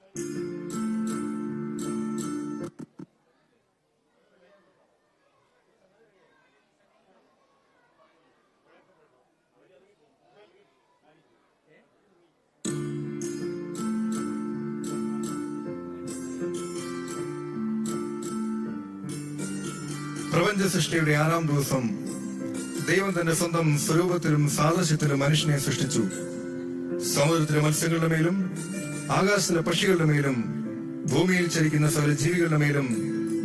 പ്രപഞ്ച സൃഷ്ടിയുടെ 6-ാം ദിവസം ദൈവം തന്റെ സ്വന്തം സ്വരൂപത്തിലും സാദൃശ്യത്തിലും മനുഷ്യനെ സൃഷ്ടിച്ചു. സമുദ്രത്തിലെ മത്സ്യങ്ങളുടെ മേലും ആകാശത്തിലെ പക്ഷികളുടെ മേലും ഭൂമിയിൽ ചരിക്കുന്ന സകല ജീവികളുടെ മേലും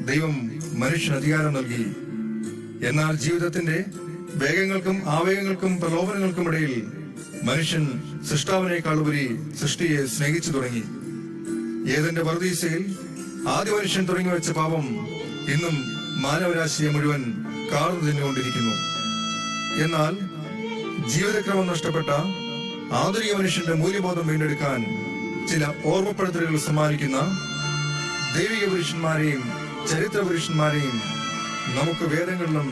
ദൈവം മനുഷ്യന് അധികാരം നൽകി. എന്നാൽ ജീവിതത്തിന്റെ വേഗങ്ങൾക്കും ആവേഗങ്ങൾക്കും പ്രലോഭനങ്ങൾക്കും ഇടയിൽ മനുഷ്യൻ സൃഷ്ടാവിനേക്കാളുപരി സൃഷ്ടിയെ സ്നേഹിച്ചു തുടങ്ങി. ഏദന്റെ പറുദീസയിൽ ആദ്യ മനുഷ്യൻ തുടങ്ങി വെച്ച പാപം ഇന്നും മാനവരാശിയെ മുഴുവൻ കാർന്നു തിന്നുകൊണ്ടിരിക്കുന്നു. എന്നാൽ ജീവിതക്രമം നഷ്ടപ്പെട്ട ആധുനിക മനുഷ്യന്റെ മൂല്യബോധം വീണ്ടെടുക്കാൻ ചില ഓർമ്മപ്പെടുത്തലുകൾ സമ്മാനിക്കുന്ന ദൈവിക പുരുഷന്മാരെയും ചരിത്ര പുരുഷന്മാരെയും നമുക്ക് വേദങ്ങളിലും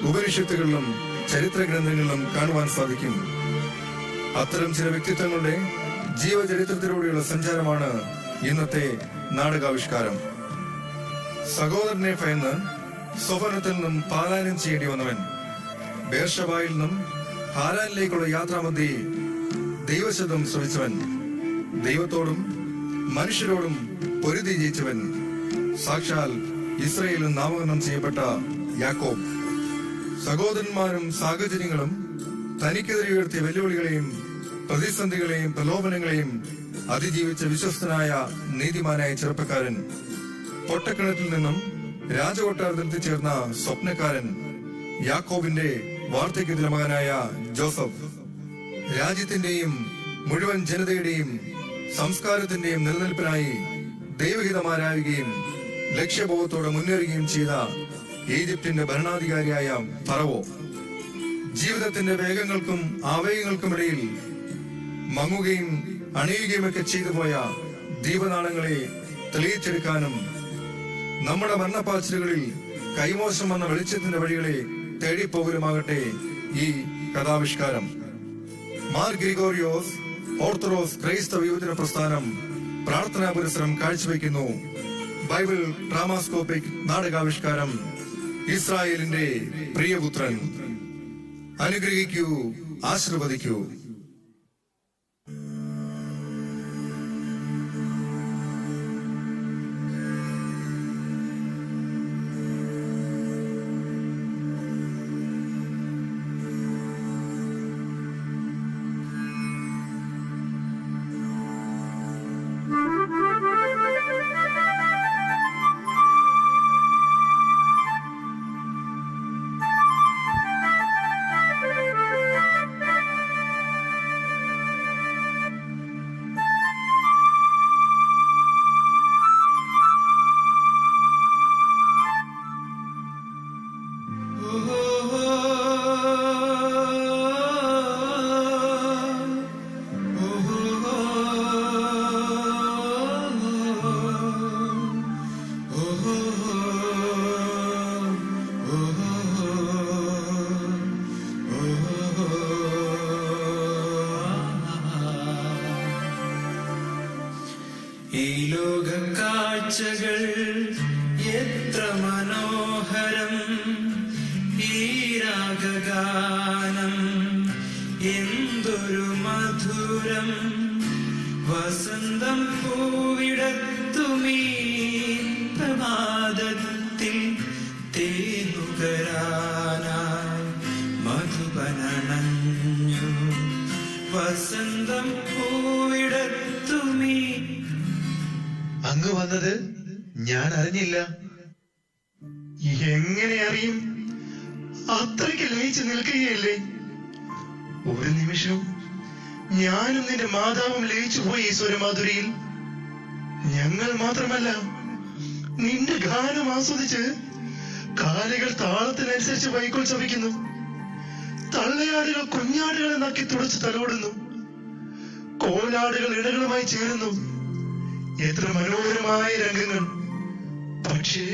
ഉപനിഷത്തുകളിലും ചരിത്ര ഗ്രന്ഥങ്ങളിലും കാണുവാൻ സാധിക്കും. അത്തരം ചില വ്യക്തിത്വങ്ങളുടെ ജീവചരിത്രത്തിലൂടെയുള്ള സഞ്ചാരമാണ് ഇന്നത്തെ നാടകാവിഷ്കാരം. സഹോദരനെ ഭയന്ന് സ്വപ്നത്തിൽ നിന്നും പലായനം ചെയ്യേണ്ടി വന്നവൻ, ബേർഷബായിൽ നിന്നും ഹാരാനിലേക്കുള്ള യാത്രാമധ്യേ ദൈവശബ്ദം ശ്രവിച്ചവൻ, ദൈവത്തോടും മനുഷ്യരോടും പൊരുതി ജയിച്ചവൻ, സാക്ഷാൽ ഇസ്രയേലിൽ നാമകരണം ചെയ്യപ്പെട്ട യാക്കോബ്. സഹോദരന്മാരും സാഹചര്യങ്ങളും തനിക്കെതിരെ ഉയർത്തിയ വെല്ലുവിളികളെയും പ്രതിസന്ധികളെയും പ്രലോഭനങ്ങളെയും അതിജീവിച്ച വിശ്വസ്തനായ നീതിമാനായ ചെറുപ്പക്കാരൻ, പൊട്ടക്കിണറ്റിൽ നിന്നും രാജകൊട്ടാരത്തിൽ എത്തിച്ചേർന്ന സ്വപ്നക്കാരൻ, യാക്കോബിന്റെ വാർദ്ധക്യത്തിലെ മകനായ ജോസഫ്. രാജ്യത്തിന്റെയും മുഴുവൻ ജനതയുടെയും സംസ്കാരത്തിന്റെയും നിലനിൽപ്പിനായി ദൈവഹിതമാരായുകയും ലക്ഷ്യബോധത്തോടെ മുന്നേറുകയും ചെയ്ത ഈജിപ്തിന്റെ ഭരണാധികാരിയായ ഫറവോ. ജീവിതത്തിന്റെ വേഗങ്ങൾക്കും ആവേഗങ്ങൾക്കുമിടയിൽ മങ്ങുകയും അണിയുകയുമൊക്കെ ചെയ്തു പോയ ദീപനാളങ്ങളെ തെളിയിച്ചെടുക്കാനും നമ്മുടെ മരണപ്പാച്ചിലുകളിൽ കൈമോശം വന്ന വെളിച്ചത്തിന്റെ വഴികളെ തേടിപ്പോകലുമാകട്ടെ ഈ കഥാവിഷ്കാരം. മാർ ഗ്രിഗോറിയോസ് ഓർത്തഡോക്സ് ക്രൈസ്തവ യുവജന പ്രസ്ഥാനം പ്രാർത്ഥനാ പുരസ്സരം കാഴ്ചവെക്കുന്നു ബൈബിൾ ഡ്രാമാസ്കോപ്പിക് നാടകാവിഷ്കാരം ഇസ്രായേലിന്റെ പ്രിയപുത്രൻ. അനുഗ്രഹിക്കൂ, ആശീർവദിക്കൂ. ഈ ലോക കാഴ്ചകൾ എത്ര മനോഹരം, ഈ രാഗഗാനം എന്തൊരു മധുരം. വസന്തം പൂവിടത്തുമീ പ്രഭാതത്തിൽ തേനുകരാനായി മധുബനണഞ്ഞു. വസന്തം പൂവിടത്തുമീ. അങ്ങ് വന്നത് ഞാൻ അറിഞ്ഞില്ല. എങ്ങനെ അറിയും? അത്രയ്ക്ക് ലയിച്ചു നിൽക്കുകയല്ലേ. ഒരു നിമിഷം ഞാനും നിന്റെ മാതാവും ലയിച്ചു പോയി ഈശ്വരമാധുരിയിൽ. ഞങ്ങൾ മാത്രമല്ല, നിന്റെ ഗാനം ആസ്വദിച്ച് കാലുകൾ താളത്തിനനുസരിച്ച് വൈക്കോൽ ചവിക്കുന്നു. തള്ളയാടുകൾ കുഞ്ഞാടുകളെ നക്കി തുടച്ച് തലോടുന്നു. കോലാടുകൾ ഇണകളുമായി ചേരുന്നു. എത്ര മനോഹരമായ രംഗങ്ങൾ. പക്ഷേ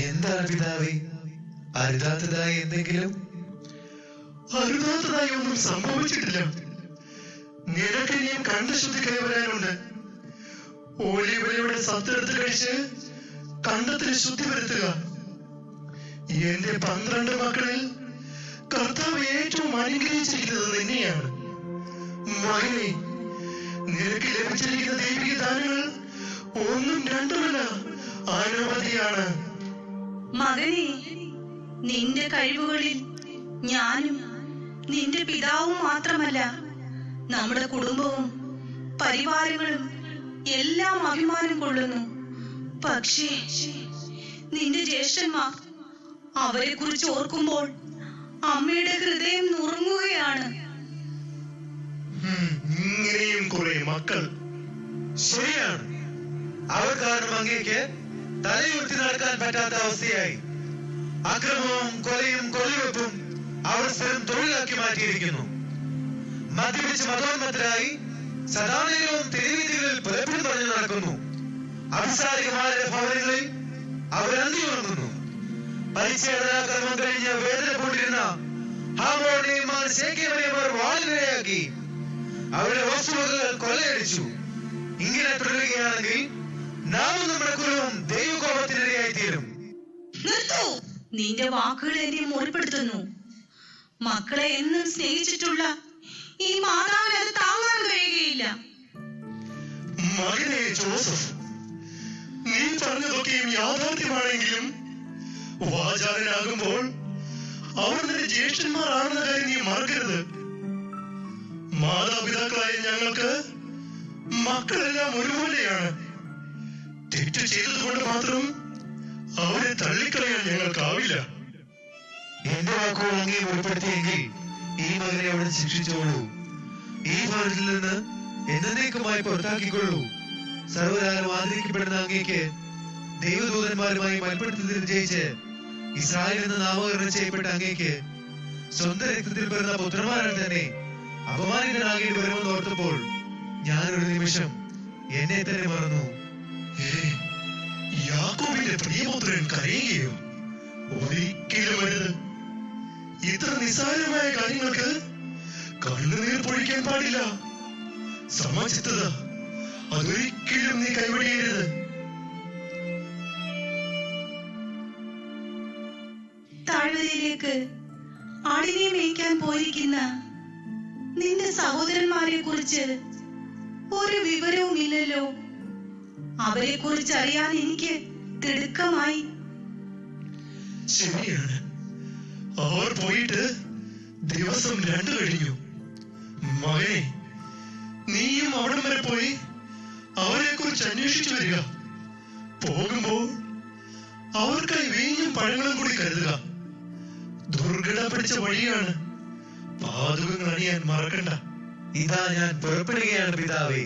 എന്താണ് പിതാവേ, അരുതാത്തതായി എന്തെങ്കിലും? അരുതാത്തതായി ഒന്നും സംഭവിച്ചിട്ടില്ല. നിനക്ക് ഇനിയും കണ്ഠശുദ്ധി കൈവരാനുണ്ട്. ഒലിവലയുടെ സത്തെടുത്ത് കഴിച്ച് കണ്ടത്തിന് ശുദ്ധി വരുത്തുക. എന്റെ 12 മക്കളിൽ കർത്താവ് ഏറ്റവും അനുഗ്രഹിച്ചിരിക്കുന്നത് നിന്നെയാണ്. മകനെ, നിനക്ക് ലഭിച്ചിരിക്കുന്ന ദൈവിക ദാനങ്ങൾ 1ഉം 2ഉമല്ല, അനവധിയാണ്. മകനെ, നിന്റെ കഴിവുകളിൽ ഞാനും നിന്റെ പിതാവും മാത്രമല്ല, നമ്മുടെ കുടുംബവും പരിവാരങ്ങളും എല്ലാം അഭിമാനം കൊള്ളുന്നു. പക്ഷേ നിന്റെ ജ്യേഷ്ഠന്മാർ, അവരെ കുറിച്ച് ഓർക്കുമ്പോൾ അമ്മയുടെ ഹൃദയം നുറുങ്ങുകയാണ്. ഇങ്ങനെയും കുറെ മക്കൾ. ശരിയാണ്. അവർ കാരണം അങ്ങേക്ക് തലയുയർത്തി നടക്കാൻ പറ്റാത്ത അവസ്ഥയായി. അക്രമവും കൊലയും കൊലവെപ്പും അവർ സ്ഥിരം തൊഴിലാക്കി മാറ്റിയിരിക്കുന്നു. മദ്യപിച്ച് മതോന്മത്തരായി സദാനേരവും തെരുവീതികളിൽ പുലപ്പിന് പറഞ്ഞു നടക്കുന്നു. അഭിസാരികമാരുടെ ഭവനങ്ങളിൽ അവർ അന്തിയുറങ്ങുന്നു. പരിച്ഛേദനാക്രമം കഴിഞ്ഞ് വേദന കൊണ്ടിരുന്ന ഹാമോണിയന്മാർ ശേഖ്യവനെയവർ വാളിനിരയാക്കി അവരുടെ വസ്തുവകകൾ കൊള്ളയടിച്ചു. ഇങ്ങനെ തുടരുകയാണെങ്കിൽ നാമും നമ്മുടെ കുലവും ദൈവകോപത്തിനിരയായി തീരും. നിർത്തൂ! നിന്റെ വാക്കുകൾ എന്നെ മുറിപ്പെടുത്തുന്നു. മക്കളെ എന്നും സ്നേഹിച്ചിട്ടുള്ള ഈ മാതാവിന് അത് താങ്ങാൻ കഴിയുകയില്ല. മകനെ ജോസഫ്, നീ പറഞ്ഞതൊക്കെയും യാഥാർത്ഥ്യമാണെങ്കിലും വാചാലനാകുമ്പോൾ അവർ നിന്റെ ജ്യേഷ്ഠന്മാരാണെന്ന കാര്യം നീ മറക്കരുത്. മാതാപിതാക്കളായ ഞങ്ങൾക്ക് മക്കളെല്ലാം ഒരുപോലെയാണ്. തെറ്റ് ചെയ്തതുകൊണ്ട് മാത്രം അവരെ തള്ളിക്കളയാൻ ഞങ്ങൾക്കാവില്ല. എന്റെ വാക്കുകൾ അങ്ങേ ഉൾപ്പെടുത്തിയെങ്കിൽ ഈ മകനെ അവിടെ ശിക്ഷിച്ചോളൂ. ഈ ഭവനത്തിൽ നിന്ന് എന്നേക്കുമായി പുറത്താക്കിക്കൊള്ളൂ. സർവ്വകാലം ആദരിക്കപ്പെടുന്ന അങ്ങേക്ക് ദൈവദൂതന്മാരുമായി മൽപ്പിടുത്തത്തിൽ വിജയിച്ച് ഇസ്രായേൽ എന്ന് നാമകരണം ചെയ്യപ്പെട്ട അങ്ങേക്ക് സ്വന്തം രക്തത്തിൽ പിറന്ന പുത്രന്മാരാൽ തന്നെ അപമാനിതനാകേണ്ടി വരുമെന്ന് ഓർത്തപ്പോൾ ഞാനൊരു നിമിഷം എന്നെ തന്നെ മറന്നു. യാക്കോബിന്റെ പ്രിയപുത്രൻ കരയുകയോ? ഒരിക്കലും അരുത്. ഇത്ര നിസ്സാരമായ കാര്യങ്ങൾക്ക് കണ്ണുനീർ പൊഴിക്കാൻ പാടില്ല. സമചിത്തത അതൊരിക്കലും നീ കൈവടിയരുത്. താഴ്വരയിലേക്ക് ആടിനെ മേയ്ക്കാൻ പോയിരിക്കുന്ന നിന്റെ സഹോദരന്മാരെ കുറിച്ച് ഒരു വിവരവുമില്ലല്ലോ. അവരെ കുറിച്ച് അറിയാൻ എനിക്ക് തിടുക്കമായി. ശരിയാണ്, അവർ പോയിട്ട് ദിവസം 2 കഴിഞ്ഞു. മകനെ, നീയും അവിടം വരെ പോയി അവരെ കുറിച്ച് അന്വേഷിച്ചു വരിക. പോകുമ്പോൾ അവർക്കായി വീഞ്ഞും പഴങ്ങളും കൂടി കരുതുക. ദുർഘട പിടിച്ച വഴിയാണ്. പാതുകങ്ങൾ അണിയാൻ മറക്കണ്ട. ഇതാ ഞാൻ പുറപ്പെടുകയാണ് പിതാവേ.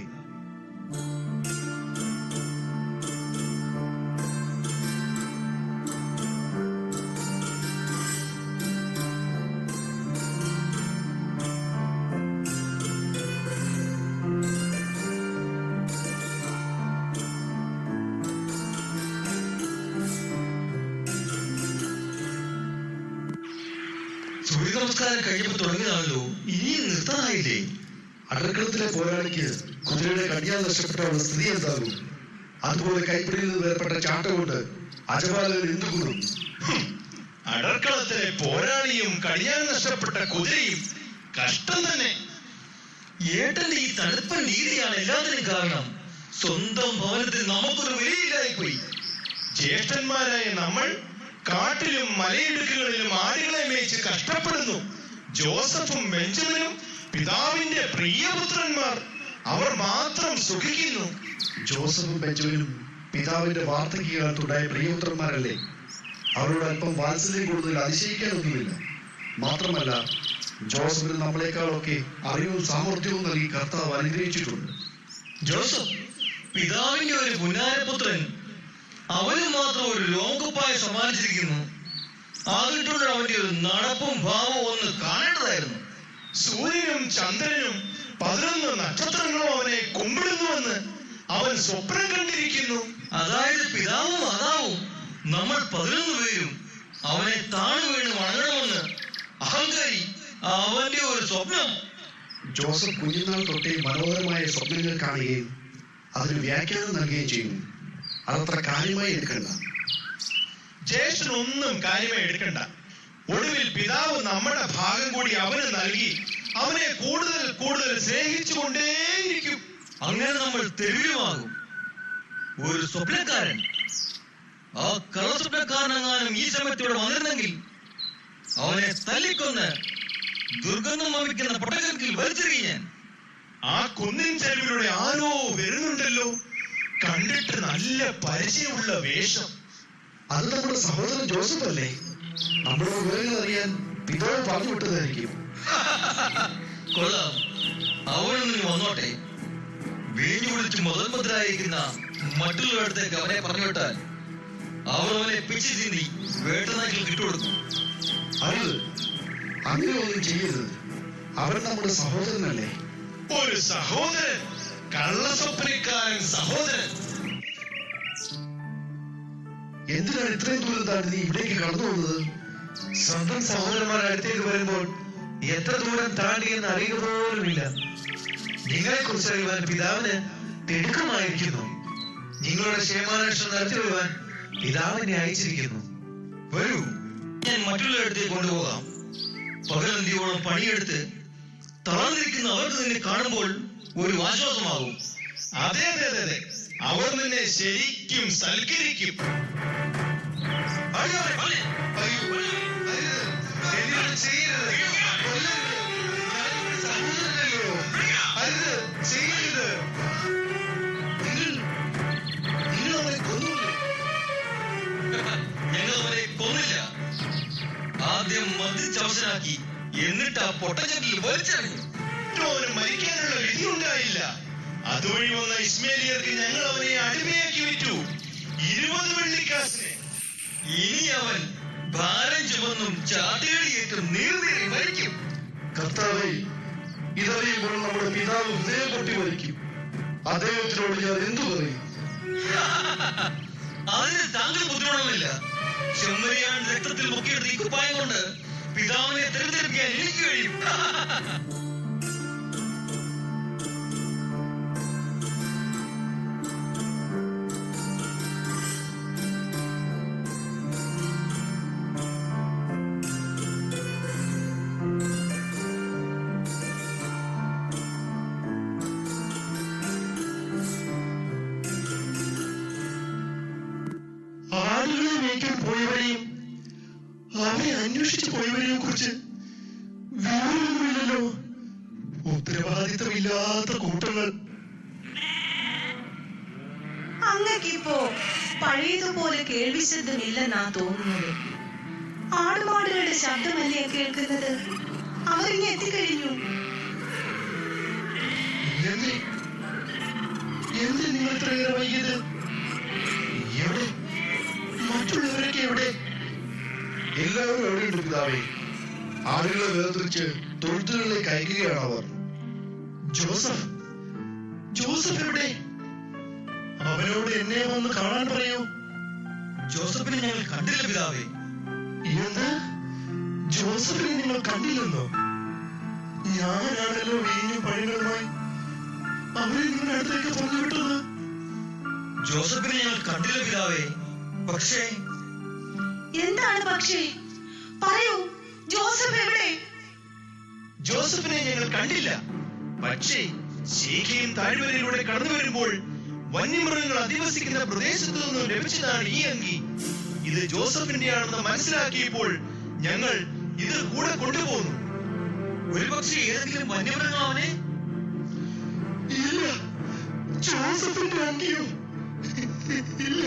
സൂര്യ നമസ്കാരം കഴിയുമ്പോൾ തുടങ്ങിയതാണല്ലോ, ഇനിയും നിർത്താനായില്ലേ? അടർക്കളത്തിലെ പോരാളിക്ക് കുതിരയുടെ കടിയാൽ നഷ്ടപ്പെട്ടവരുടെ സ്ഥിതി എന്താകും? അതുപോലെ കൈപ്പിടിയിൽ നിന്ന് വേർപ്പെട്ട ചാട്ട കൊണ്ട് അജപാലകർ എന്തുകൂടും? അടർക്കളത്തിലെ പോരാളിയും കടിയാൻ നഷ്ടപ്പെട്ട കുതിരയും കഷ്ടം തന്നെ. ഏട്ടന്റെ ഈ തണുപ്പൻ രീതിയാണ് എല്ലാത്തിനും കാരണം. സ്വന്തം ഭവനത്തിൽ നമുക്കൊരു വിലയില്ലായിപ്പോയി. ജ്യേഷ്ഠന്മാരായ നമ്മൾ കാട്ടിലും മലയിടുക്കുകളിലും ആടുകളെ മേയിച്ച് കഷ്ടപ്പെടുന്നു. ജോസഫും ബെഞ്ചമിനും പിതാവിന്റെ പ്രിയപുത്രന്മാർ, അവർ മാത്രം സുഖിക്കുന്നു. ജോസഫും ബെഞ്ചമിനും പിതാവിന്റെ വാർദ്ധക്യകാലത്തുണ്ടായ പ്രിയപുത്രന്മാരല്ലേ? അവരോട് അല്പം വാത്സല്യം കൂടുതൽ അതിശയിക്കാനൊന്നുമില്ല. മാത്രമല്ല, ജോസഫിന് നമ്മളെക്കാളൊക്കെ അറിവും സാമർഥ്യവും നൽകി കർത്താവ് അനുഗ്രഹിച്ചിട്ടുണ്ട്. ജോസഫ് പിതാവിന്റെ ഒരു പുന്നാരപുത്രൻ, അവന് മാത്രം ഒരു ലോകപ്പായ സമ്മാനിച്ചിരിക്കുന്നു. അതിട്ടുണ്ട് അവന്റെ ഒരു നടപ്പും ഭാവവും ഒന്ന് കാണേണ്ടതായിരുന്നു. സൂര്യനും ചന്ദ്രനും 11 നക്ഷത്രങ്ങളും അവനെ കുമ്പിടുന്നുവെന്ന് അവൻ സ്വപ്നം കണ്ടിരിക്കുന്നു. അതായത് പിതാവും മാതാവും നമ്മൾ 11 പേരും അവനെ താണു വീണ് വണങ്ങണമെന്ന് അഹങ്കാരി, അവന്റെ ഒരു സ്വപ്നം. ജോസഫ് കുഞ്ഞുനാൾ തൊട്ടേ മനോഹരമായ സ്വപ്നങ്ങൾ കാണുകയും അതിന് വ്യാഖ്യാനം നൽകുകയും ചെയ്യുന്നു. അതത്ര കാര്യമായി എടുക്കണ്ട. ജ്യേഷ്ഠനൊന്നും കാര്യമായി എടുക്കണ്ട. ഒടുവിൽ പിതാവ് നമ്മുടെ ഭാഗം കൂടി അവന് നൽകി അവനെ കൂടുതൽ കൂടുതൽ സ്നേഹിച്ചുകൊണ്ടേയിരിക്കും. അങ്ങനെ നമ്മൾ തെരുവിലുമാകും. ഒരു സ്വപ്നക്കാരൻ, ആ കള്ളസ്വപ്നക്കാരനെങ്ങാനും ഈ സമയത്തൂടെ വന്നിരുന്നെങ്കിൽ അവനെ തല്ലിക്കൊന്ന് ദുർഗന്ധം വമിക്കുന്ന പൊട്ടക്കിൽ വലിച്ചെറിയാൻ. ആ കുന്നിൻ ചെരുവിലൂടെ ആരോ വരുന്നുണ്ടല്ലോ. കണ്ടിട്ട് നല്ല പരിചയമുള്ള വേഷം. അത് നമ്മുടെ സഹോദരൻ ജോസഫ് അല്ലേ? നമ്മുടെ വിവരങ്ങൾ അറിയാൻ പിതാവ് പറഞ്ഞു വിട്ടതായിരിക്കും. കൊള്ളാം, അവനൊന്നും വന്നോട്ടെ. വീഞ്ഞു കുടിച്ച് മുതൽ മുതലായിരിക്കുന്ന മറ്റുള്ളവരടുത്തേക്ക് അവനെ പറഞ്ഞു വിട്ടാൽ അവർ അവനെ പിച്ചു ചീന്തി വേട്ടനാക്കിൽ കിട്ടുകൊടുക്കും. അത് അങ്ങനെ ഒന്നും ചെയ്യരുത്. അവൻ നമ്മുടെ സഹോദരനല്ലേ? ഒരു സഹോദരൻ, കള്ളസ്വപ്നക്കാരൻ സഹോദരൻ. എന്തിനാണ് ഇത്രയും ദൂരം താണ്ടി നീ ഇവിടേക്ക് കടന്നു വന്നത്? സ്വന്തം സഹോദരന്മാരുടെ അടുത്തേക്ക് വരുമ്പോൾ എത്ര ദൂരം താണ്ടിയെന്ന് അറിയുക പോലുമില്ല. നിങ്ങളെ കുറിച്ച് അറിയുവാൻ പിതാവിന് തിടുക്കമായിരിക്കുന്നു. നിങ്ങളുടെ ക്ഷേമാന്വേഷണം നടത്തി വരുവാൻ പിതാവിനെ അയച്ചിരിക്കുന്നു. വരൂ, ഞാൻ മറ്റുള്ളവരടുത്തേക്ക് കൊണ്ടുപോകാം. പകലന്തിയോളം പണിയെടുത്ത് തളർന്നിരിക്കുന്ന അവർക്ക് നിന്നെ കാണുമ്പോൾ ഒരു ആശ്വാസമാകും. അതെ അതെ അതെ അതെ, അവർ നിന്നെ ശരിക്കും സൽക്കരിക്കും. അയ്യോ, അയ്യോ, എന്നോട് ചെയ്യരുത്. കൊല്ലരുത്. ഞാനിവിടെ സഹോദരനല്ലോ. അരുത്, ചെയ്യരുത്. നിങ്ങൾ അവനെ കൊന്നില്ലേ? ഞങ്ങൾ അവനെ കൊന്നില്ല. ആദ്യം മദ്യച്ചവശനാക്കി, എന്നിട്ട് ആ പൊട്ടച്ചട്ടിൽ വലിച്ചെറിഞ്ഞു. അവന് മരിക്കാനുള്ള വിധി ഉണ്ടായില്ല. അതുവഴി വന്ന ഇസ്മേലിയർക്ക് ഞങ്ങൾ അവനെ അടിമയാക്കി വിറ്റു, 20 വെള്ളിക്കാശിന്. ഇനി അവൻ ഭാരം ചുമന്നും ചാട്ടേടിയേറ്റും നീർനീറി മരിക്കും. കർത്താവേ, ഇതറിയുമ്പോൾ നമ്മുടെ പിതാവ് ഹൃദയം പൊട്ടി മരിക്കും. അദ്ദേഹത്തിനോട് ഞാൻ എന്തു പറയും? അതിന് താങ്കൾ ബുദ്ധിമുട്ടൊന്നുമില്ല. ചെമ്മരിയാൻ രക്തത്തിൽ മുക്കിയെടുത്ത് ഈ കുപ്പായം കൊണ്ട് പിതാവിനെ തെരഞ്ഞെടുപ്പിക്കാൻ എനിക്ക് കഴിയും. ആടുകളെ മേയ്ക്കാൻ പോയവരെയും അവരെ അന്വേഷിച്ച് പോയവരെയും കുറിച്ച് വിവരമൊന്നുമില്ലല്ലോ. ഉത്തരവാദിത്തമില്ലാത്ത കൂട്ടങ്ങൾ. അങ്ങക്കിപ്പോ പഴയതുപോലെ കേൾവിശബ്ദമില്ലെന്നാ തോന്നുന്നത്. ആടുമാടുകളുടെ ശബ്ദമല്ലേ കേൾക്കുന്നത്? അവരിങ്ങ് എത്തിക്കഴിഞ്ഞു. എന്ത് നിങ്ങൾ ഇത്രയേറെ വൈകിയത്? എവിടെ? മറ്റുള്ളവരൊക്കെ എവിടെ? എല്ലാവരും എവിടെയുണ്ട് പിതാവേ? ആടുകളെ വേർതിരിച്ച് തൊഴുത്തുകളിലേക്ക് അയക്കുകയാണ് അവർ. ജോസഫ്, ജോസഫ് എവിടെ? അവനോട് എന്നെ വന്ന് കാണാൻ പറയൂ. ജോസഫിനെ ഞങ്ങൾ കണ്ടില്ല പിതാവേ. എന്ത്? ജോസഫിനെ നിങ്ങൾ കണ്ടില്ലെന്നോ? ഞാനാണല്ലോ വീഞ്ഞും പഴങ്ങളുമായി അവരെ നിങ്ങളുടെ അടുത്തേക്ക് പറഞ്ഞു വിട്ടത്. ജോസഫിനെ ഞങ്ങൾ കണ്ടില്ല പിതാവേ. പക്ഷേ എന്താണ് പക്ഷേ? പറയൂ, ജോസഫ് എവിടെ? ജോസഫിനെ ഞങ്ങൾ കണ്ടില്ല. പക്ഷേ ശീഖയും താഴ്വരയിലൂടെ കടന്നു വരുമ്പോൾ വന്യമൃഗങ്ങൾ അധിവസിക്കുന്ന പ്രദേശത്തു നിന്നും ലഭിച്ചതാണ് ഈ അങ്കി. ഇത് ജോസഫിന്റെ ആണെന്ന് മനസ്സിലാക്കിയപ്പോൾ ഞങ്ങൾ ഇത് കൂടെ കൊണ്ടുപോകുന്നു. ഒരുപക്ഷെ ഏതെങ്കിലും വന്യമൃഗങ്ങൾ അവനെ. ഇല്ല, ജോസഫിന്റെ അങ്കിയോ? ഇല്ല,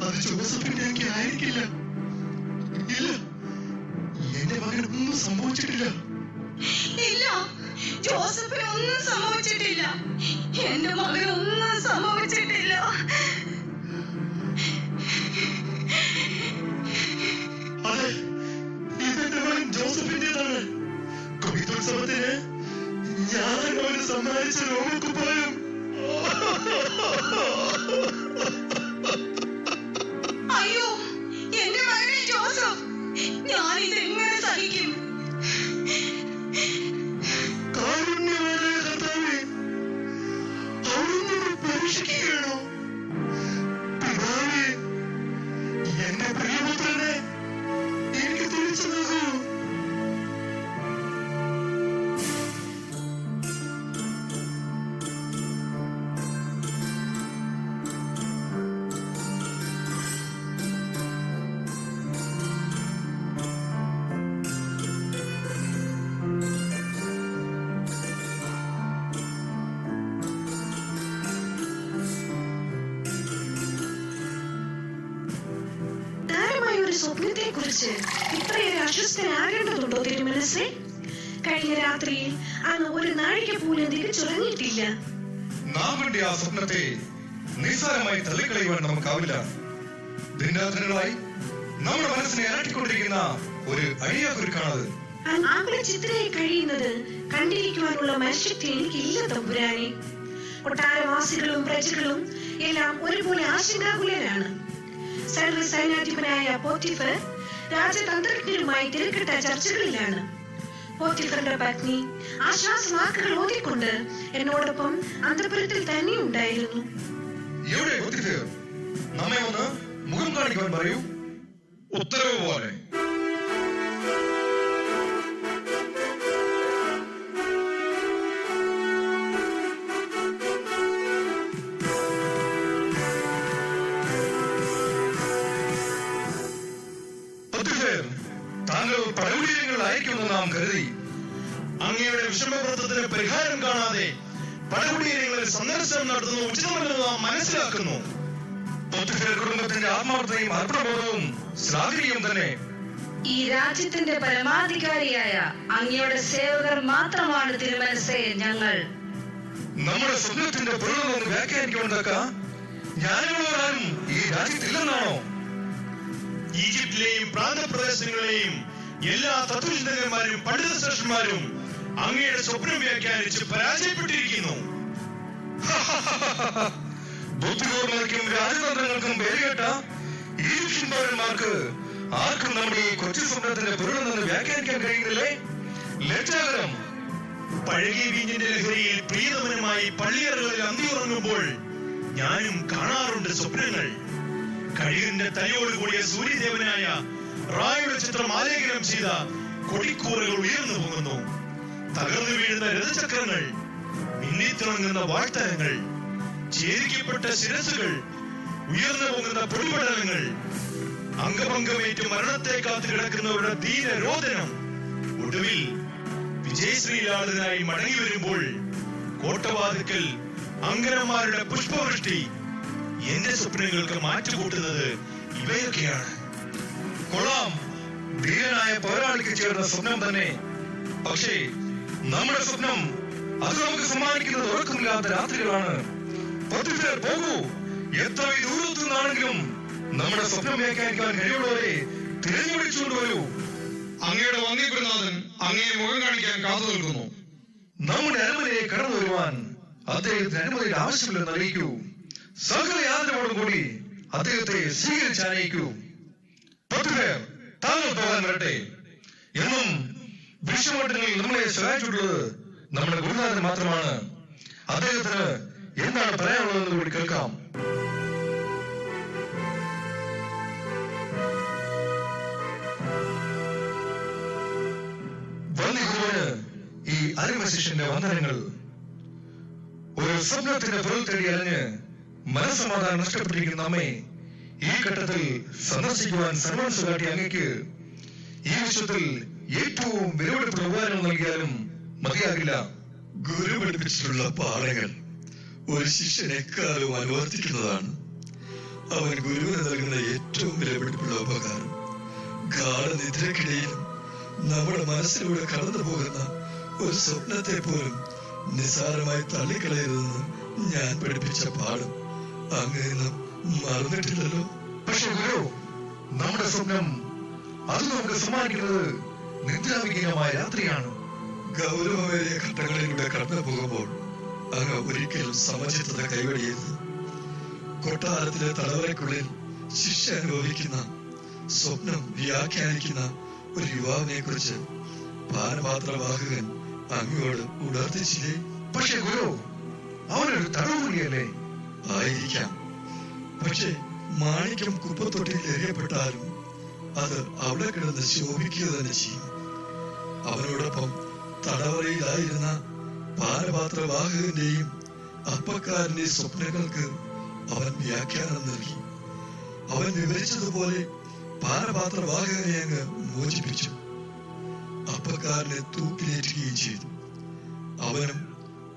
അത് ജോസഫിന്റെ അങ്കി ആയിരിക്കില്ല. ഇല്ല, എന്റെ മകനൊന്നും സംഭവിച്ചിട്ടില്ല. ഇല്ല, ജോസഫിന് ഒന്നും സംഭവിച്ചിട്ടില്ല. എന്റെ മകന് ഒന്നും സംഭവിച്ചിട്ടില്ല. അതെ, ഇതെന്റെ മകൻ ജോസഫിന്റേതാണ്. കൊയ്ത്തുത്സവത്തിന് ഞാൻ അവന് സമ്മാനിച്ച രോമക്കുപ്പായം. അയ്യോ, എന്റെ മകനെ ജോസഫ്, ഞാൻ ഇതെങ്ങനെ സഹിക്കും? കാരുണ്യവാനായ കർത്താവേ, അവിടുന്ന് പരീക്ഷ കുറിച്ച് ഇത്രയേറെ അസ്വസ്ഥനാകേണ്ടതുണ്ടോ തിരുമനസ്സേ? കഴിഞ്ഞ രാത്രിയിൽ അങ്ങ് ഒരു നാഴിക പോലും തിരിച്ചുറങ്ങിയിട്ടില്ല. നാം വേണ്ടി ആ സ്വപ്നത്തെ നിസ്സാരമായി തള്ളിക്കളയുവാൻ നമുക്കാവില്ല. ദിനരാത്രങ്ങളായി നമ്മുടെ മനസ്സിനെ അലട്ടിക്കൊണ്ടിരിക്കുന്ന ഒരു അഴിയാക്കുരുക്കാണത്. ആകുലചിത്തരായി കഴിയുന്നത് കണ്ടിരിക്കുവാനുള്ള മനഃശക്തി എനിക്കില്ല തമ്പുരാനെ. കൊട്ടാരവാസികളും പ്രജകളും എല്ലാം ഒരുപോലെ ആശങ്കാകുലരാണ്. സർവ്വസൈന്യാധിപനായ പോത്തിഫർ രാജതന്ത്രജ്ഞരുമായി തിരക്കിട്ട ചർച്ചകളിലാണ്. പോത്തിഫറിന്റെ പത്നി ആശ്വാസവാക്കുകൾ ഓതിക്കൊണ്ട് എന്നോടൊപ്പം അന്തഃപുരത്തിൽ തന്നെ ഉണ്ടായിരുന്നു. എവിടെ പോത്തിഫർ? നമ്മെ ഒന്ന് മുഖം കാണിക്കുവാൻ പറയൂ. ഉത്തരവ് പോലെ. താങ്കൾ പടകുടീരങ്ങൾ അയക്കുമെന്ന് നാം കരുതി. അങ്ങയുടെ വിഷമവൃത്തത്തിന് പരിഹാരം കാണാതെ പടകുടീരങ്ങളിൽ സന്ദർശനം നടത്തുന്നത് ഉചിതമല്ലെന്ന് നാം മനസ്സിലാക്കുന്നു. കുടുംബത്തിന്റെ ആത്മാർത്ഥതയും അർപ്പണബോധവും ശ്ലാഘനീയം തന്നെ. ഈ രാജ്യത്തിന്റെ പരമാധികാരിയായ അങ്ങയുടെ സേവകർ മാത്രമാണ് തിരുമനസ്സേ ഞങ്ങൾ. നമ്മുടെ സ്വപ്നത്തിന്റെ പൊരുളെന്ന് വ്യാഖ്യാനിക്കുവാൻ തക്ക ജ്ഞാനമുള്ളവരാരും ഈ രാജ്യത്തില്ലെന്നാണോ? ഈജിപ്തിലെയും പ്രാന്തപ്രദേശങ്ങളിലെയും എല്ലാ തത്വചിന്തകന്മാരും പണ്ഡിത ശ്രേഷ്ഠന്മാരും അങ്ങയുടെ സ്വപ്നം വ്യാഖ്യാനിച്ച് പരാജയപ്പെട്ടിരിക്കുന്നു. ബുദ്ധിപൂർണ്ണതയ്ക്കും രാജതന്ത്രങ്ങൾക്കും പേരുകേട്ട ഈജിപ്ഷ്യൻ പൗരന്മാർക്ക് ആർക്കും നമ്മുടെ ഈ കൊച്ചു സ്വപ്നത്തിന്റെ പൊരുളെന്ന് വ്യാഖ്യാനിക്കാൻ കഴിയുന്നില്ലേ? ലജ്ജാകരം. പഴകിയ വീഞ്ഞിന്റെ ലഹരിയിൽ പ്രീതമനുമായി പള്ളിയറകളിൽ അന്തിയുറങ്ങുമ്പോൾ ഞാനും കാണാറുണ്ട് സ്വപ്നങ്ങൾ. കഴിവിന്റെ തലയോടുകൂടിയ സൂര്യദേവനായ റായുടെ ചിത്രം ആലേഖനം ചെയ്ത കൊടിക്കൂറുകൾ ഉയർന്നു പോകുന്നു. തകർന്നു വീഴുന്ന രഥചക്രങ്ങൾ, മിന്നിത്തിളങ്ങുന്ന വാഴ്ത്തരങ്ങൾ, ഛേദിക്കപ്പെട്ട ശിരസുകൾ, ഉയർന്നു പോകുന്ന പൊടിപടലങ്ങൾ, അംഗഭംഗമേറ്റ് മരണത്തെ കാത്തു കിടക്കുന്നവരുടെ ധീരരോദനം. ഒടുവിൽ വിജയശ്രീലാളിതനായി മടങ്ങി വരുമ്പോൾ കോട്ടവാതിക്കൽ അങ്കനന്മാരുടെ പുഷ്പവൃഷ്ടി. എന്റെ സ്വപ്നങ്ങൾക്ക് മാറ്റുകൂട്ടുന്നത് ഇവയൊക്കെയാണ്. കൊള്ളാം, ധീരനായ പോരാളിക്ക് ചേർന്ന സ്വപ്നം തന്നെ. പക്ഷേ നമ്മുടെ സ്വപ്നം അത് നമുക്ക് സമ്മാനിക്കുന്നത് ഉറക്കമില്ലാത്ത രാത്രികളാണ്. പോത്തിഫർ, പോകൂ. എത്ര ദൂരത്തു നിന്നാണെങ്കിലും നമ്മുടെ സ്വപ്നം വ്യാഖ്യാനിക്കാൻ കഴിവുള്ളവരെ തിരഞ്ഞുപിടിച്ചുകൊണ്ട് വരൂ. അങ്ങയുടെ വന്യഗുരുനാഥൻ അങ്ങയെ മുഖം കാണിക്കാൻ കാത്തു നിൽക്കുന്നു. നമ്മുടെ അരമനയെ കടന്നു വരുവാൻ അദ്ദേഹത്തിന് അനുമതിയുടെ ആവശ്യമില്ലെന്ന് അറിയിക്കൂ. സകല യാത്രയോടും കൂടി അദ്ദേഹത്തെ സ്വീകരിച്ചറിയിക്കൂ. പോത്തിഫർ, താങ്കൾ പോകാൻ വരട്ടെ. എന്നും വിഷമഘട്ടങ്ങളിൽ നമ്മളെ സഹായിച്ചിട്ടുള്ളത് നമ്മുടെ ഗുരുനാഥൻ മാത്രമാണ്. അദ്ദേഹത്തിന് എന്താണ് പറയാനുള്ളതെന്ന് കൂടി കേൾക്കാം. വന്യഗുരുവിന് ഈ അരിമശിഷ്യന്റെ വന്ദനങ്ങൾ. ഒരു സ്വപ്നത്തിന്റെ പൊരുൾ തേടി അലഞ്ഞ് മനസ്സമാധാനം നഷ്ടപ്പെട്ടിരിക്കുന്ന നമ്മെ ഈ ഘട്ടത്തിൽ സന്ദർശിക്കുവാൻ സർവൻസ് കാട്ടിയ അങ്ങയ്ക്ക് ഈ വിഷയത്തിൽ ഏറ്റവും വിലപിടിപ്പുള്ള ഉപകാരം നൽകിയാലും മതിയാകില്ല. ഗുരു പഠിപ്പിച്ചിട്ടുള്ള പാഠങ്ങൾ ഒരു ശിഷ്യൻ എക്കാലവും അനുവർത്തിക്കുന്നതാണ്. അവൻ ഗുരുവിന് നൽകുന്ന ഏറ്റവും വിലപിടിപ്പുള്ള ഉപകാരം. ഗാഠനിദ്രക്കിടയിലും നമ്മുടെ മനസ്സിലൂടെ കടന്നു പോകുന്ന ഒരു സ്വപ്നത്തെ പോലും നിസ്സാരമായി തള്ളിക്കളയരുതെന്ന് ഞാൻ പഠിപ്പിച്ച പാഠം അങ്ങനെയൊന്നും മറന്നിട്ടില്ലല്ലോ. പക്ഷെ ഗുരു, നമ്മുടെ സ്വപ്നം അത് നമുക്ക് സമ്മാനിക്കുന്നത് നിദ്രാവിഹീനമായ രാത്രിയാണ്. ഗൗരവമേറിയ ഘട്ടങ്ങളിലൂടെ കടന്നു പോകുമ്പോൾ അങ്ങ് ഒരിക്കലും സമചിത്തത കൈവടിയരുത്. കൊട്ടാരത്തിലെ തടവറയ്ക്കുള്ളിൽ ശിക്ഷ അനുഭവിക്കുന്ന സ്വപ്നം വ്യാഖ്യാനിക്കുന്ന ഒരു യുവാവിനെ കുറിച്ച് പാനപാത്രവാഹകൻ അങ്ങോട് ഉണർത്തിച്ചില്ലേ? പക്ഷെ ഗുരു, അവനൊരു തടവുപുള്ളിയല്ലേ? ആയിരിക്കാം. പക്ഷെ മാണിക്യം കുപ്പത്തൊട്ടിയിൽ എറിയപ്പെട്ടാലും അത് അവിടെ കിടന്ന് ശോഭിക്കുക തന്നെ ചെയ്യും. അവനോടൊപ്പം തടവറയിലായിരുന്ന പാനപാത്രവാഹകന്റെയും അപ്പക്കാരന്റെയും സ്വപ്നങ്ങൾക്ക് അവൻ വ്യാഖ്യാനം നൽകി. അവൻ വിവരിച്ചതുപോലെ പാനപാത്രവാഹകനെ അങ്ങ് മോചിപ്പിച്ചു. അപ്പക്കാരനെ തൂക്കിലേറ്റുകയും ചെയ്തു. അവനും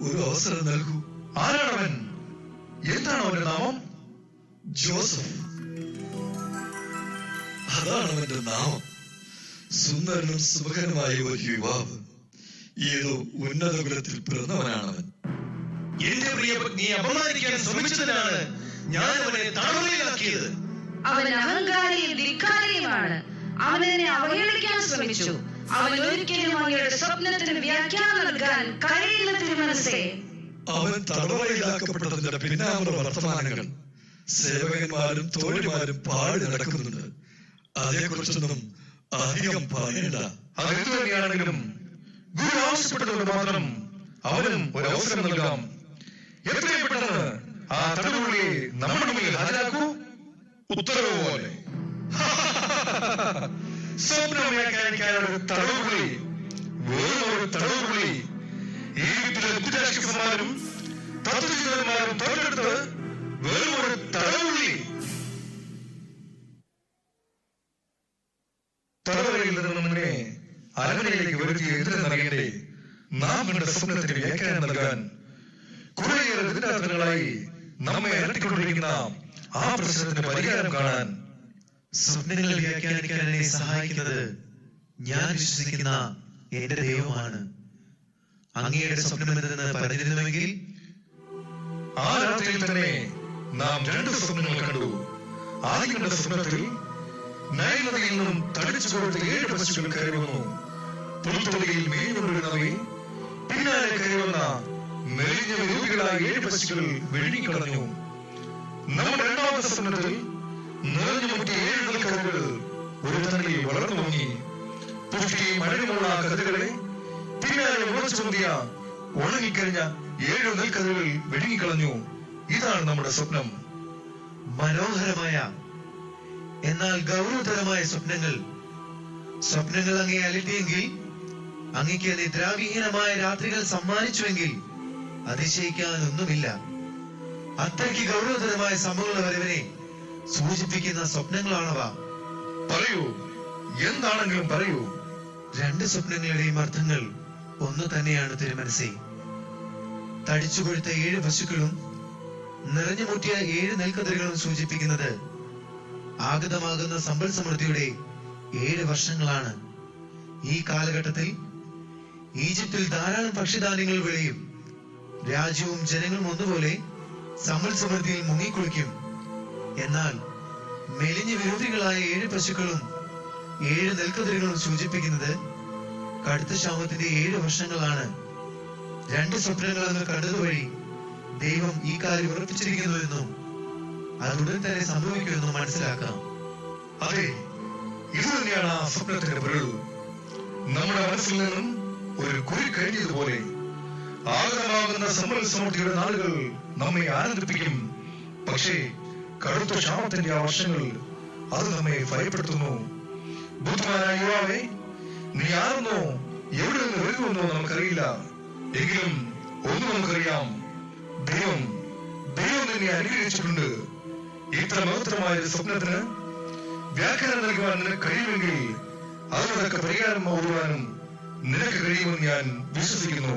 ഒരു അവസരം നൽകൂ. ആരാണവൻ? എന്താണ് അവന്റെ നാമം? ജോസഫ്. അതാണ് അവന്റെ നാമം. സുന്ദരനും സുമുഖനുമായ ഒരു യുവാവ്, ഏതോ ഉന്നത കുലത്തിൽ പിറന്നവനാണവൻ. എന്റെ പ്രിയ പത്നിയെ അപമാനിക്കാൻ ശ്രമിച്ചതിനാണ് ഞാൻ അവനെ തടവറയിലാക്കിയത്. അവൻ അഹങ്കാരിയും ധിക്കാരിയുമാണ്. അവൻ എന്നെ അവഹേളിക്കാൻ ശ്രമിച്ചു. അവൻ ഒരിക്കലും അങ്ങയുടെ സ്വപ്നത്തിന് വ്യാഖ്യാനം നൽകാൻ കഴിയില്ല തിരുമനസ്സേ. അവൻ തടവറയിലാക്കപ്പെട്ടതിന്റെ പിന്നാമ്പുറ വർത്തമാനങ്ങൾ സേവകന്മാരും തോഴിമാരും പാടി നടക്കുന്നുണ്ട്. അതേക്കുറിച്ചൊന്നും അധികം പറയണ്ട. അതെന്തു തന്നെയാണെങ്കിലും ഗുരു ആവശ്യപ്പെട്ടതുകൊണ്ട് മാത്രം അവനും ഒരു അവസരം നൽകാം. എത്രയും പെട്ടെന്ന് ആ തടവുള്ളിയെ നമ്മുടെ മുന്നിൽ ഹാജരാക്കൂ. ഉത്തരവ് പോലെ. സ്വപ്നം വ്യാഖ്യാനിക്കാനൊരു തടവുപുള്ളി, വെറും ഒരു തടവുപുള്ളി. ഈജിപ്തിലെ കുറ്റരാക്ഷസന്മാരും തത്വചിന്തന്മാരും തോറ്റെടുത്ത് വെറും ഒരു തടവുപുള്ളി. തടവറയിൽ നിന്ന് മുന്നേ അരമനയിലേക്ക് വരുത്തിയ എന്തിനെന്നറിയണ്ടേ? നാം കണ്ട സ്വപ്നത്തിന് വ്യാഖ്യാനം നൽകാൻ കുറേയേറെ ദിനരാത്രങ്ങളായി നമ്മെ അലട്ടിക്കൊണ്ടിരിക്കുന്ന ആ പ്രശ്നത്തിന് പരിഹാരം കാണാൻ. സ്വപ്നങ്ങൾ വ്യാഖ്യാനിക്കാൻ എന്നെ സഹായിക്കുന്നത് ഞാൻ വിശ്വസിക്കുന്ന എന്റെ ദൈവമാണ്. അങ്ങയുടെ സ്വപ്നം എന്തെന്ന് പറഞ്ഞിരുന്നുവെങ്കിൽ ആ രാത്രിയിൽ തന്നെ നാം 2 സ്വപ്നങ്ങൾ കണ്ടു. ആദ്യം കണ്ട സ്വപ്നത്തിൽ നൈൽ നദിയിൽ നിന്നും തടിച്ചു കൊടുത്ത 7 പശുക്കൾ കയറി വന്നു. പുൽത്തൊടിയിൽ മേഞ്ഞുകൊണ്ടിരുന്നവയെ പിന്നാലെ കയറി വന്ന മെലിഞ്ഞ രൂപികളായ 7 പശുക്കൾ വിഴുങ്ങിക്കളഞ്ഞു. നമ്മുടെ 2ാമത്തെ സ്വപ്നത്തിൽ നിറഞ്ഞു മുട്ടിയ 7 നെൽക്കതിരുകൾ ഒരു തന്നിൽ വളർന്നു പൊങ്ങി. പുഷ്ടിയും അഴകുമുള്ള ആ കതിരുകളെ പിന്നാലെ ഉറച്ചു പൊന്തിയ ഉണങ്ങിക്കഴിഞ്ഞ 7 നെൽക്കതിരുകൾ വിഴുങ്ങിക്കളഞ്ഞു. ഇതാണ് നമ്മുടെ സ്വപ്നം. മനോഹരമായ എന്നാൽ ഗൗരവതരമായ സ്വപ്നങ്ങൾ അങ്ങേ അലട്ടിയെങ്കിൽ, അങ്ങയ്ക്ക് നിദ്രാവിഹീനമായ രാത്രികൾ സമ്മാനിച്ചുവെങ്കിൽ അതിശയിക്കാനൊന്നുമില്ല. അത്രയ്ക്ക് ഗൗരവതരമായ സംഭവങ്ങളുടെ വരവിനെ സൂചിപ്പിക്കുന്ന സ്വപ്നങ്ങളാണവ. പറയൂ, എന്താണെങ്കിലും പറയൂ. 2 സ്വപ്നങ്ങളുടെയും അർത്ഥങ്ങൾ ഒന്നു തന്നെയാണ് തിരുമനസ്സേ. തടിച്ചു കൊഴുത്ത 7 പശുക്കളും നിറഞ്ഞു മുട്ടിയ 7 നെൽക്കതിരുകളും സൂചിപ്പിക്കുന്നത് ആഗതമാകുന്ന സമ്പൽ സമൃദ്ധിയുടെ 7 വർഷങ്ങളാണ്. ഈ കാലഘട്ടത്തിൽ ഈജിപ്തിൽ ധാരാളം ഭക്ഷ്യധാന്യങ്ങൾ വിളയും. രാജ്യവും ജനങ്ങളും ഒന്നുപോലെ സമ്പൽ സമൃദ്ധിയിൽ മുങ്ങിക്കുളിക്കും. എന്നാൽ മെലിഞ്ഞ വിരോധികളായ 7 പശുക്കളും 7 നെൽക്കതിരുകളും സൂചിപ്പിക്കുന്നത് കടുത്ത ക്ഷാമത്തിന്റെ 7 വർഷങ്ങളാണ്. 2 സ്വപ്നങ്ങൾ അങ്ങ് കണ്ടതുവഴി ദൈവം ഈ കാര്യം ഉറപ്പിച്ചിരിക്കുന്നുവെന്നും അതുടൻ തന്നെ സംഭവിക്കുമെന്നും മനസ്സിലാക്കാം. അതെ, ഇത് തന്നെയാണ് ആ സ്വപ്നത്തിന്റെ പൊരുൾ. നമ്മുടെ മനസ്സിൽ നിന്നും ഒരു കുരി കഴിഞ്ഞതുപോലെ ആഗതമാകുന്ന സമ്പൽ സമൃദ്ധിയുടെ നാളുകൾ നമ്മെ ആനന്ദിപ്പിക്കും. പക്ഷേ കടുത്ത ക്ഷാമത്തിന്റെ ആ വർഷങ്ങൾ അത് നമ്മെ ഭയപ്പെടുത്തുന്നു. ബുദ്ധിമാനായ യുവാവേ, നീ ആരെന്നോ എവിടെ നിന്ന് വരുമെന്നോ നമുക്കറിയില്ല. എങ്കിലും ഒന്ന് നമുക്കറിയാം, ദൈവം നിന്നെ അനുഗ്രഹിച്ചിട്ടുണ്ട്. ഇത്ര മഹത്തരമായ ഒരു സ്വപ്നത്തിന് വ്യാഖ്യാനം നൽകുവാൻ നിനക്ക് കഴിയുമെങ്കിൽ അതിനൊക്കെ പരിഹാരം ഓടുവാനും നിനക്ക് കഴിയുമെന്ന് ഞാൻ വിശ്വസിക്കുന്നു.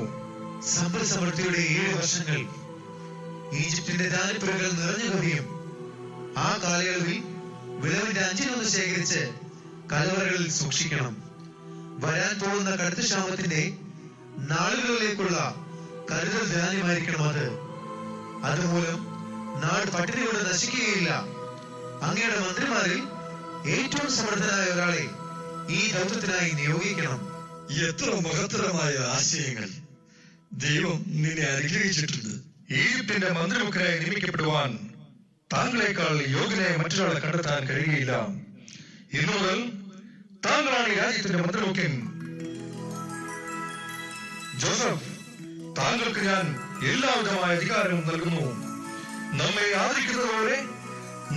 സമ്പൽ സമൃദ്ധിയുടെ 7 വർഷങ്ങൾ ഈജിപ്തിന്റെ ധാന്യപ്പുരകൾ നിറഞ്ഞു കവിയും. ആ കാലയളവിൽ വിളവിന്റെ 5-1 ശേഖരിച്ച് കലവറകളിൽ സൂക്ഷിക്കണം. വരാൻ പോകുന്ന കടുത്ത ക്ഷാമത്തിന്റെ നാളുകളിലേക്കുള്ള കരുതൽ ധാന്യമായിരിക്കണം അത്. അതുമൂലം നാട് പട്ടിണിയോട് നശിക്കുകയില്ല. അങ്ങയുടെ മന്ത്രിമാരിൽ ഏറ്റവും സമർത്ഥനായ ഒരാളെ ഈ ദൗത്യത്തിനായി നിയോഗിക്കണം. എത്ര മഹത്തരമായ ആശയങ്ങൾ! ദൈവം നിന്നെ അനുഗ്രഹിച്ചിട്ടുണ്ട്. ഈജിപ്തിന്റെ മന്ത്രിമുഖനായി നിയമിക്കപ്പെടുവാൻ താങ്കളെക്കാൾ യോഗ്യനായ മറ്റൊരാളെ കണ്ടെത്താൻ കഴിയുകയില്ല. ഇന്നു മുതൽ താങ്കളാണ് ഈ രാജ്യത്തിന്റെ മന്ത്രിമുഖ്യൻ. ജോസഫ്, താങ്കൾക്ക് ഞാൻ എല്ലാവിധമായ അധികാരവും നൽകുന്നു. നമ്മെ ആദരിക്കുന്നതുപോലെ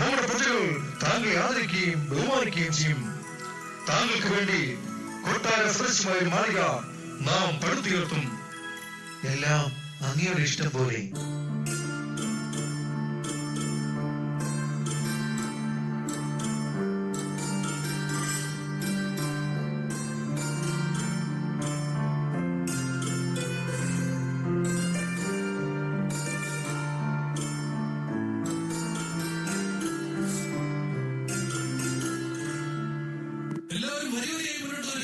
നമ്മുടെ പ്രജകൾ താങ്കളെ ആദരിക്കുകയും ബഹുമാനിക്കുകയും ചെയ്യും. താങ്കൾക്ക് വേണ്ടി കൊട്ടാര സദൃശമായ ഒരു മാളിക നാം പടുത്തുയർത്തും. എല്ലാം അങ്ങയുടെ ഇഷ്ടം പോലെ. എല്ലാവരും മര്യാദയായി മുന്നോട്ട്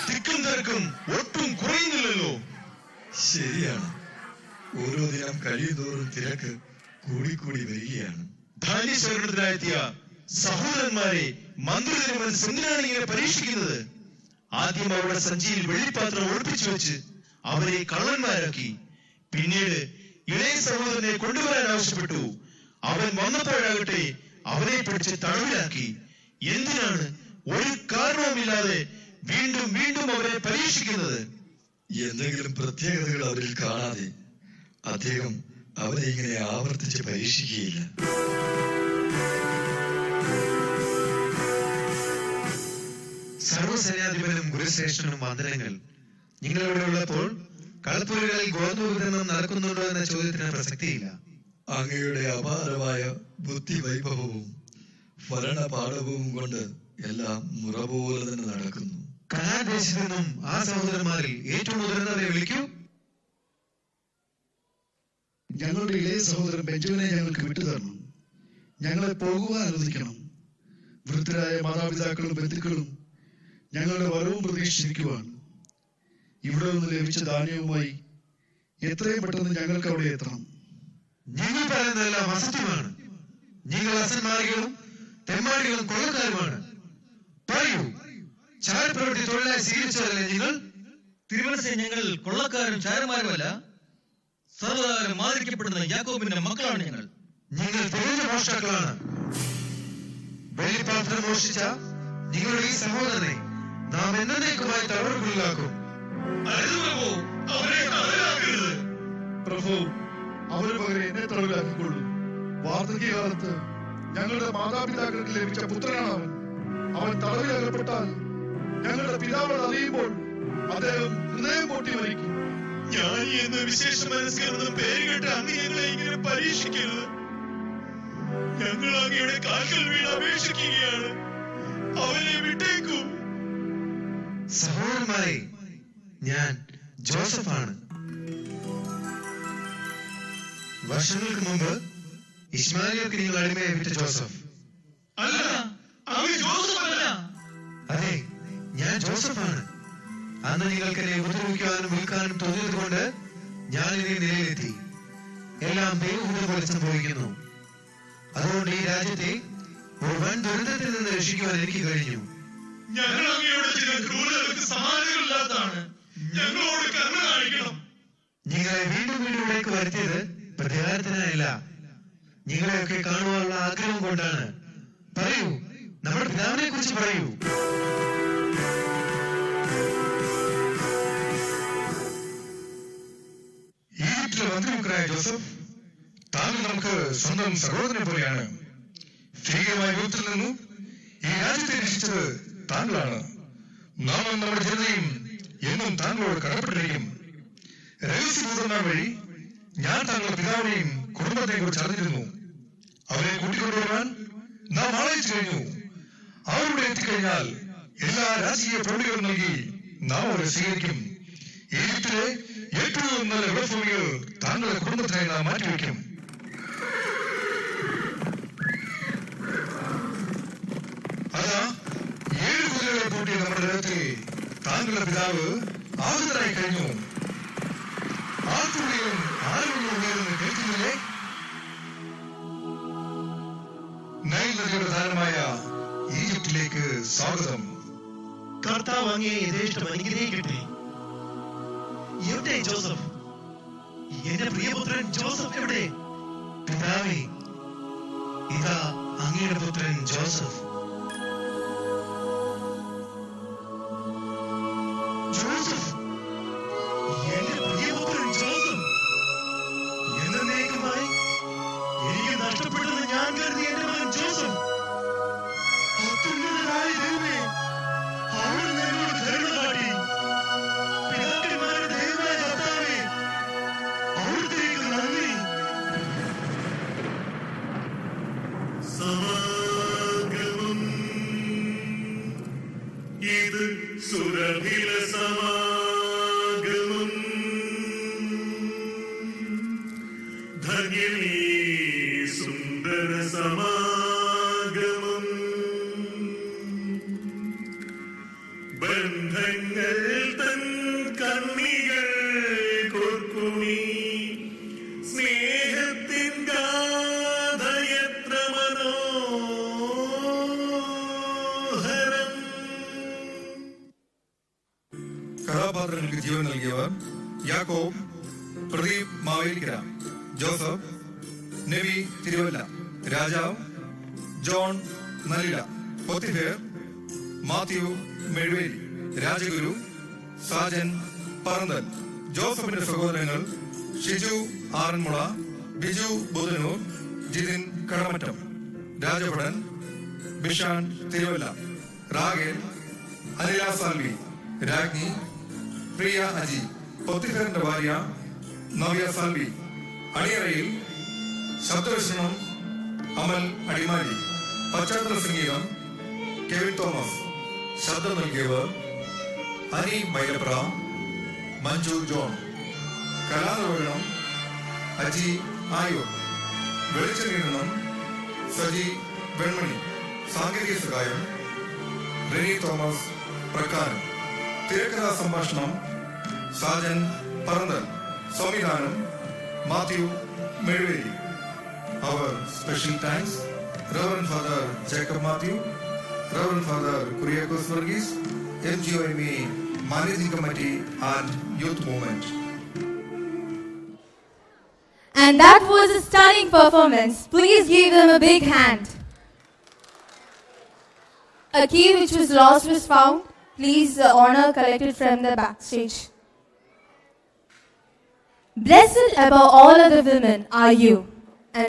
തിക്കും തിരക്കും ഒട്ടും കുറയുന്നില്ലല്ലോ. ശരിയാണ്, ഓരോ ദിനം കഴിയുന്തോറും തിരക്ക് കൂടിക്കൂടി വരികയാണ്. ധാന്യശേഖരണത്തിനായെത്തിയ സഹോദരന്മാരെ മന്ത്രി തിരുമനസ് എന്തിനാണ് ഇങ്ങനെ പരീക്ഷിക്കുന്നത്? ആദ്യം അവരുടെ സഞ്ചിയിൽ വെള്ളിപ്പാത്രം ഒളിപ്പിച്ചു വെച്ച് അവരെ കള്ളന്മാരാക്കി. പിന്നീട് ഇളയ സഹോദരനെ കൊണ്ടുവരാൻ ആവശ്യപ്പെട്ടു. അവൻ വന്നപ്പോഴാകട്ടെ അവനെ പിടിച്ച് തടവിലാക്കി. എന്തിനാണ് ഒരു കാരണവുമില്ലാതെ വീണ്ടും വീണ്ടും അവരെ പരീക്ഷിക്കുന്നത്? എന്തെങ്കിലും പ്രത്യേകതകൾ അവരിൽ കാണാതെ അദ്ദേഹം അവരെ ഇങ്ങനെ ആവർത്തിച്ച് പരീക്ഷിക്കുകയില്ല. സർവ്വസേനാധിപനും ഗുരുശ്രേഷ്ഠനും വന്ദനങ്ങൾ. നിങ്ങൾ ഇവിടെ ഉള്ളപ്പോൾ കളപ്പുരകളിൽ ഗോതമ്പ് വിതരണം നടക്കുന്നുണ്ടോ എന്ന ചോദ്യത്തിന് പ്രസക്തിയില്ല. അങ്ങയുടെ അപാരമായ ബുദ്ധി വൈഭവവും ഭരണപാഠവും കൊണ്ട് എല്ലാം മുറ പോലെ തന്നെ നടക്കുന്നു. കനാദേശത്തു നിന്നും ആ സഹോദരന്മാരിൽ ഏറ്റവും മുതിർന്നവരെ വിളിക്കൂ. ഞങ്ങളുടെ ഇളയ സഹോദരൻ ബെഞ്ചമിനെ ഞങ്ങൾക്ക് വിട്ടുതരണം. ഞങ്ങളെ പോകുവാൻ അനുവദിക്കണം. വൃദ്ധരായ മാതാപിതാക്കളും ബന്ധുക്കളും ഞങ്ങളുടെ വരവും പ്രതീക്ഷിച്ചിരിക്കുവാണ്. ഇവിടെ നിന്ന് ലഭിച്ച ധാന്യവുമായി എത്രയും പെട്ടെന്ന് ഞങ്ങൾക്ക് അവിടെ എത്തണം. ഞങ്ങൾ പറയുന്നതെല്ലാം അസത്യമാണ്. നിങ്ങൾ അസന്മാരികളും തെമ്മാടികളും കൊള്ളക്കാരുമാണ്. പറയൂ, ചാരപ്രവൃത്തി തൊഴിലായി സ്വീകരിച്ചതല്ലേ നിങ്ങൾ? തിരുമനസെ, ഞങ്ങൾ കൊള്ളക്കാരും ചാരന്മാരുമല്ല. സർവ്വകാലം മാതൃക്കപ്പെടുന്ന യാക്കോബിന്റെ മക്കളാണ് ഞങ്ങൾ. നിങ്ങൾ തികഞ്ഞ മോഷ്ടാക്കളാണ്. വെള്ളിപ്പാത്രം മോഷ്ടിച്ച നിങ്ങളുടെ ഈ സഹോദരനെ നാം എന്നേക്കുമായി തടവുകളിലാക്കും. പ്രഭു, അവര് പകരം എന്നെ തടവിലാക്കിക്കൊള്ളു. വാർദ്ധക്യകാലത്ത് ഞങ്ങളുടെ മാതാപിതാക്കൾക്ക് ലഭിച്ച പുത്രനാണ് അവൻ. അവൻ തടവിലകപ്പെട്ടാൽ ഞങ്ങളുടെ പിതാവ് അറിയുമ്പോൾ അദ്ദേഹം ഹൃദയം പൊട്ടി മരിക്കും. ജ്ഞാനി എന്ന വിശേഷ മനസ്കരണം പേര് കേട്ട് അങ്ങ് ഞങ്ങളെ ഇങ്ങനെ പരീക്ഷിക്കരുത്. ഞങ്ങൾ അങ്ങയുടെ കാൽക്കൽ വീണ് അപേക്ഷിക്കുകയാണ്. അവനെ വിട്ടേക്കൂ. സഹോദരന്മാരെ, ഞാൻ ജോസഫാണ്. വർഷങ്ങൾക്ക് മുമ്പ് ഇസ്മായിലിയർക്ക് നിങ്ങൾ അടിമയെ വിറ്റ ജോസഫ്. അല്ല, അങ്ങ് ജോസഫ് അല്ല. അതെ, ഞാൻ ജോസഫാണ്. അന്ന് നിങ്ങൾക്ക് എന്നെ ഉപദ്രവിക്കാനും വിൽക്കാനും തോന്നിയത് കൊണ്ട് ഞാൻ ഇനി നിലയിലെത്തി. എല്ലാം ദൈവം പോലെ സംഭവിക്കുന്നു. അതുകൊണ്ട് ഈ രാജ്യത്തെ ഒരു വൻ ദുരന്തത്തിൽ നിന്ന് രക്ഷിക്കുവാൻ എനിക്ക് കഴിഞ്ഞു. ഞങ്ങൾ അങ്ങയുടെ ചില ക്രൂരതകൾക്ക് സമാനങ്ങളില്ലാത്തതാണ്. ഞങ്ങളോട് കരുണ കാണിക്കണം. നിങ്ങളെ വീണ്ടും വീണ്ടും ഇവിടേക്ക് വരുത്തിയത് പ്രതികാരത്തിനായല്ല, നിങ്ങളെയൊക്കെ കാണുവാനുള്ള ആഗ്രഹം കൊണ്ടാണ്. പറയൂ, നമ്മുടെ പിതാവിനെ കുറിച്ച് പറയൂ. ഈജിപ്തിലെ മന്ത്രിമുഖനായ ജോസഫ്, താങ്കൾ നമുക്ക് സ്വന്തം സഹോദരനെ പോലെയാണ്. ഭീകരമായ വിപത്തിൽ നിന്നും ഈ രാജ്യത്തെ രക്ഷിച്ചത് താങ്കളാണ്. നാം നമ്മുടെ ജനതയും എന്നും താങ്കളോട് കടപ്പെട്ടിരിക്കും. രഹസ്യദൂതന്മാർ വഴി ഞാൻ താങ്കളുടെ പിതാവിനെയും കുടുംബത്തെയും കുറിച്ച് അറിഞ്ഞിരുന്നു. അവരെ കൂട്ടിക്കൊണ്ടുവരാൻ നാം ആളയച്ചു കഴിഞ്ഞു. അവരുടെ എത്തിക്കഴിഞ്ഞാൽ എല്ലാ രാജകീയ പ്രൗഢികളും നൽകി നാം അവരെ സ്വീകരിക്കും. ഈജിപ്തിലെ ഏറ്റവും നല്ല വിളഭൂമികൾ താങ്കളുടെ കുടുംബത്തിനായി നാം മാറ്റിവെക്കും. അതാ 7 കുതിരകളെ കൂട്ടിയ നമ്മുടെ രഥത്തിൽ താങ്കളുടെ പിതാവ് ആഹുതരായി കഴിഞ്ഞു. ആർക്കുള്ളിലും ആരുള്ളിലും ഉയരുന്ന കേൾക്കുന്നില്ലേ? നൈൽ നദിയുടെ ധാരമായ ഈജിപ്തിലേക്ക് സ്വാഗതം. കർത്താവ് അങ്ങയെ യഥേഷ്ടം അനുഗ്രഹിക്കട്ടെ. എവിടെ ജോസഫ്? എന്റെ പ്രിയപുത്രൻ ജോസഫ് എവിടെ? പിതാവേ, ഇതാ അങ്ങയുടെ പുത്രൻ ജോസഫ്. ജോസഫ്, എന്റെ പ്രിയപുത്രൻ ജോസഫ്, എന്നേക്കുമായി എനിക്ക് നഷ്ടപ്പെട്ടെന്ന് ഞാൻ കരുതിയ എന്റെ മകൻ ജോസഫ്. അത്യുന്നതനായ ദൈവമേ, അവിടുന്ന് എന്നോട് കരുണ കാട്ടി. പിതാക്കന്മാരുടെ ദൈവമായ കർത്താവേ, അവിടുത്തേക്ക് നന്ദി. സമാഗമം, ഇത് സുരഭില സമാഗമം. ധന്യമീ സുന്ദര സമാഗമം. യാക്കോബ്, പ്രദീപ് മാവേലിക്കര, ജോസഫ്, നബി തിരുവല്ല, രാജാവ്, ജോൺ നലില, പൊത്തിഫേർ, മാത്യു മെഴുവേലി, രാജഗുരു, സാജൻ പറന്തൽ. ജോസഫിന്റെ സഹോദരങ്ങൾ ഷിജു ആറന്മുള, ബിജു ബുധനൂർ, ജിതിൻ കടമറ്റം, രാജഭടൻ, ബിഷാൻ തിരുവല്ല, റാഗേൽ, അനില സാൽവി, രാജ്ഞി, പ്രിയ അജി, പൊത്തിഫേറിന്റെ ഭാര്യ നവ്യ സാൽവി. അണിയറയിൽ ശബ്ദവിഷണം അമൽ അടിമാലി, പശ്ചാത്തല സംഗീതം കെവിൻ തോമസ്, ശബ്ദം നൽകിയവർ അനി മൈലപ്ര, മഞ്ജു ജോൺ. കലാനിർവഹണം അജി ആയൂർ, വെളിച്ച നിയന്ത്രണം സജി വെൺമണി, സാങ്കേതിക സഹായം റെനി തോമസ് പ്രക്കാരം, തിരക്കഥാ സംഭാഷണം സാജൻ പറന്തൽ, സംവിധാനം Mathew Mezhuveli. Our special thanks, Reverend Father Jacob Matthew, Reverend Father Kuriakos Varghese, MGOME Managing Committee and Youth Movement. And that was a stunning performance. Please give them a big hand. A key which was lost was found. Please honor collected from the backstage. Blessed above all other women are you.